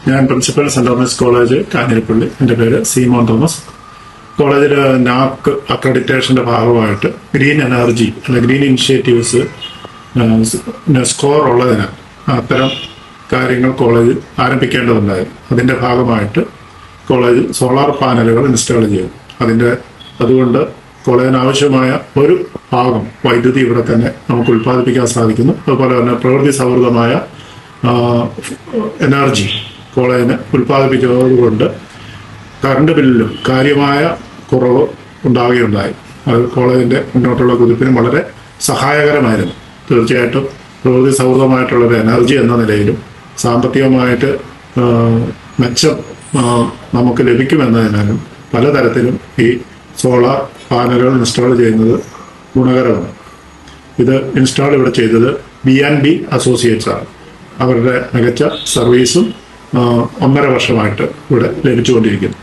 ഞാൻ principal saint Thomas college Kanjirappally. എൻ്റെ പേര് സീമോൻ തോമസ്. കോളേജിൽ നാക് അക്രഡിറ്റേഷന്റെ ഭാഗമായിട്ട് ഗ്രീൻ എനർജി അല്ലെ ഗ്രീൻ ഇനിഷ്യേറ്റീവ്സ് സ്കോർ ഉള്ളതിനാൽ അത്തരം കാര്യങ്ങൾ കോളേജ് ആരംഭിക്കേണ്ടതുണ്ടായിരുന്നു. അതിന്റെ ഭാഗമായിട്ട് കോളേജിൽ സോളാർ പാനലുകൾ ഇൻസ്റ്റാൾ ചെയ്തു. അതുകൊണ്ട് കോളേജിന് ആവശ്യമായ ഒരു ഭാഗം വൈദ്യുതി ഇവിടെ തന്നെ നമുക്ക് ഉൽപ്പാദിപ്പിക്കാൻ സാധിക്കുന്നു. അതുപോലെ തന്നെ പ്രകൃതി സൗഹൃദമായ എനർജി കോളേജിന് ഉൽപ്പാദിപ്പിക്കുന്നതുകൊണ്ട് കറണ്ട് ബില്ലിലും കാര്യമായ കുറവ് ഉണ്ടാവുകയുണ്ടായി. അത് കോളേജിന്റെ മുന്നോട്ടുള്ള കുതിപ്പിനും വളരെ സഹായകരമായിരുന്നു. തീർച്ചയായിട്ടും പ്രകൃതി സൗഹൃദമായിട്ടുള്ളൊരു എനർജി എന്ന നിലയിലും സാമ്പത്തികമായിട്ട് മെച്ചം നമുക്ക് ലഭിക്കുമെന്നതിനാലും പലതരത്തിലും ഈ സോളാർ പാനലുകൾ ഇൻസ്റ്റാൾ ചെയ്യുന്നത് ഗുണകരമാണ്. ഇത് ഇൻസ്റ്റാൾ ഇവിടെ ചെയ്തത് B&B അസോസിയേറ്റ്സ് ആണ്. അവരുടെ മികച്ച സർവീസും 1.5 വർഷമായിട്ട് ഇവിടെ ലഭിച്ചുകൊണ്ടിരിക്കുന്നു.